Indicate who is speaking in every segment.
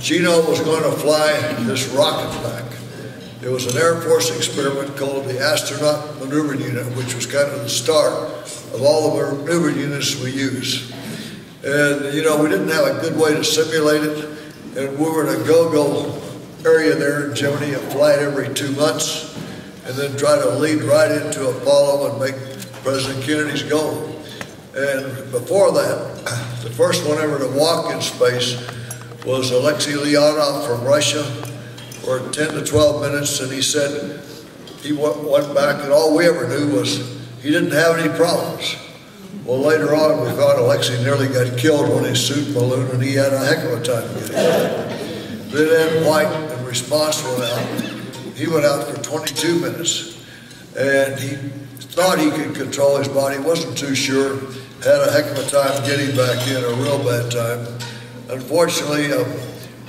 Speaker 1: Gino was going to fly this rocket back. It was an Air Force experiment called the Astronaut Maneuver Unit, which was kind of the start of all the maneuver units we use. And, you know, we didn't have a good way to simulate it, and we were in a go-go area there in Gemini, a flight every 2 months, and then try to lead right into Apollo and make President Kennedy's goal. And before that, the first one ever to walk in space was Alexei Leonov from Russia for 10 to 12 minutes, and he said he went back, and all we ever knew was he didn't have any problems. Well, later on, we found Alexei nearly got killed when his suit ballooned, and he had a heck of a time getting it. Then Ed White, in response, went out. He went out for 22 minutes, and he thought he could control his body, wasn't too sure, had a heck of a time getting back in, a real bad time. Unfortunately,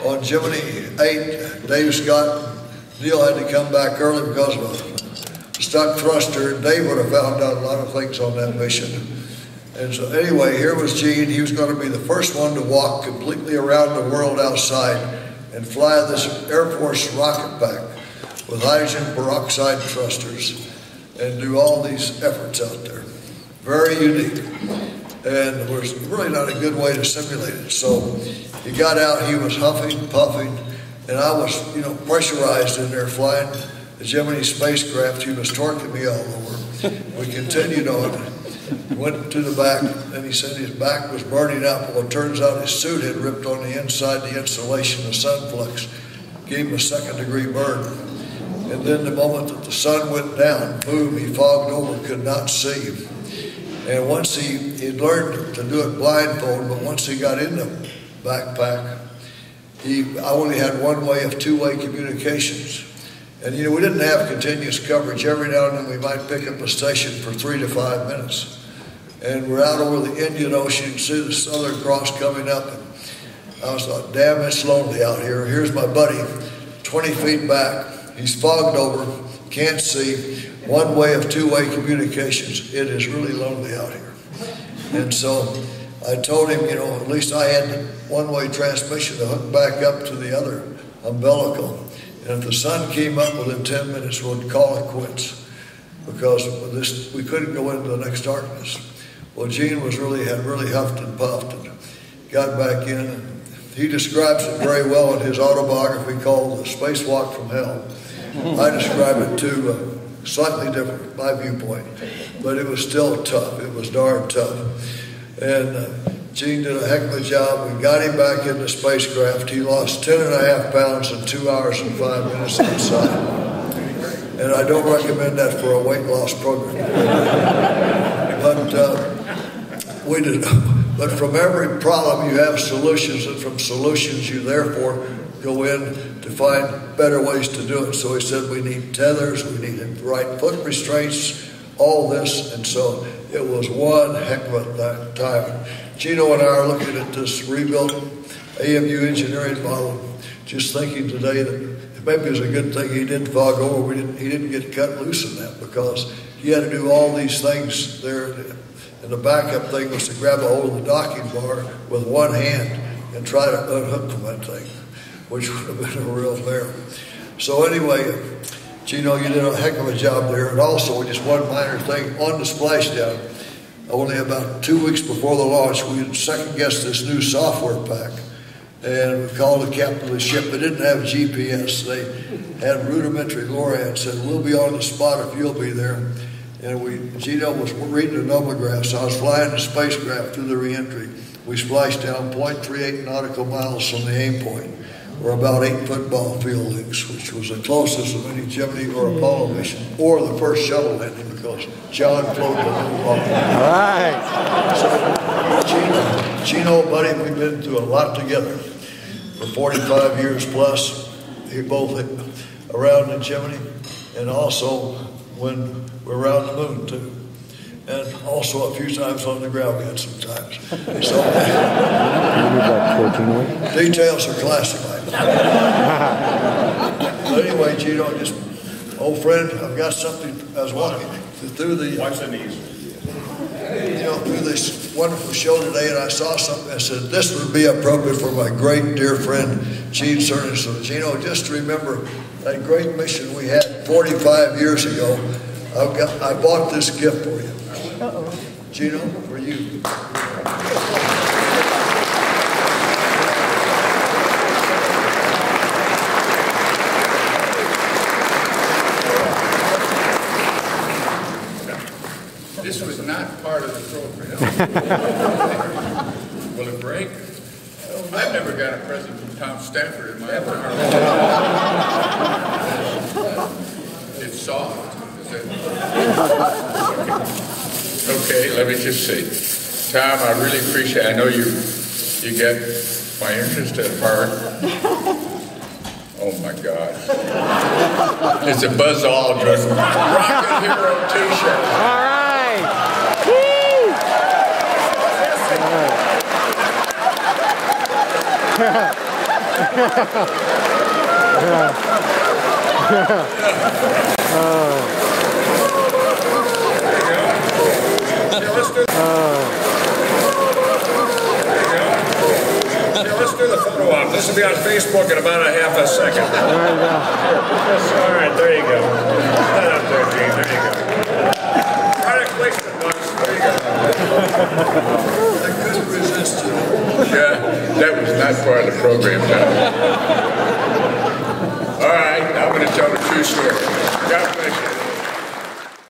Speaker 1: on Gemini 8, Dave Scott and Neil had to come back early because of a stuck thruster, and Dave would have found out a lot of things on that mission. And so anyway, here was Gene. He was going to be the first one to walk completely around the world outside and fly this Air Force rocket back with hydrogen peroxide thrusters and do all these efforts out there. Very unique. And there was really not a good way to simulate it. So he got out, he was huffing, puffing, and I was, you know, pressurized in there flying the Gemini spacecraft. He was torquing me all over. We continued on, went to the back, and he said his back was burning up. Well, it turns out his suit had ripped on the inside, the insulation, the sun flux, gave him a second-degree burn. And then the moment that the sun went down, boom, he fogged over, could not see. And once he'd learned to do it blindfold, but once he got in the backpack, I only had one way of two-way communications. And, you know, we didn't have continuous coverage. Every now and then we might pick up a station for 3 to 5 minutes. And we're out over the Indian Ocean, see the Southern Cross coming up. And I was like, damn, it's lonely out here. Here's my buddy, 20 feet back. He's fogged over, can't see. One way of two-way communications. It is really lonely out here. And so I told him, you know, at least I had one-way transmission to hook back up to the other umbilical. And if the sun came up within 10 minutes, we'd call it quits because we couldn't go into the next darkness. Well, Gene had really huffed and puffed and got back in. And he describes it very well in his autobiography called The Spacewalk from Hell. I describe it too, slightly different, my viewpoint, but it was still tough. It was darn tough. And Gene did a heck of a job. We got him back in the spacecraft. He lost 10.5 pounds in 2 hours and 5 minutes inside. And I don't recommend that for a weight loss program. But from every problem you have solutions, and from solutions you therefore go in to find better ways to do it. So he said we need tethers, we need right foot restraints, all this, and so it was one heck of a time. Gino and I are looking at this rebuilt AMU engineering model, just thinking today that maybe it was a good thing he didn't fog over. He didn't get cut loose in that because he had to do all these things there. And the backup thing was to grab a hold of the docking bar with one hand and try to unhook from that thing, which would have been a real bear. So anyway, Gino, you did a heck of a job there. And also, just one minor thing, on the splashdown, only about 2 weeks before the launch, we had second-guessed this new software pack. And we called the captain of the ship. They didn't have GPS. They had rudimentary LoRaWAN, said, we'll be on the spot if you'll be there. And Gino was reading the nomographs. I was flying the spacecraft through the reentry. We splashed down 0.38 nautical miles from the aim point, or about 8 football field lengths, which was the closest of any Gemini or Apollo mission, or the first shuttle landing, because John floated the little ball.
Speaker 2: All right.
Speaker 1: So, Gino, buddy, we've been through a lot together for 45 years plus. We both around the Gemini, and also when we're around the moon too. And also a few times on the ground we had some times. So details are classified. But anyway, Gino, just old friend, I've got something. I was walking through the.
Speaker 3: Watch the knees.
Speaker 1: You know, down through this wonderful show today, and I saw something. I said, this would be appropriate for my great dear friend, Gene Cernan. So, Gino, just remember that great mission we had 45 years ago. I bought this gift for you. Uh-oh. Gino, for you.
Speaker 3: This was not part of the program. Will it break? I've never got a present from Tom Stafford in my life. It's soft. Is it? Okay, let me just see. Tom, I really appreciate it. I know you get my interest at heart. Oh my God. It's a Buzz Aldrin Rocket Hero t-shirt.
Speaker 2: All right. Woo!
Speaker 4: Let's do the photo op. This will be on Facebook in about a half a second. All right, there you go. Stand up there, Gene. There you go. Product placement, Bucks. There you go.
Speaker 1: I couldn't resist you.
Speaker 3: Yeah, that was not part of the program, Tom. All right, I'm going to tell the true story. God bless you.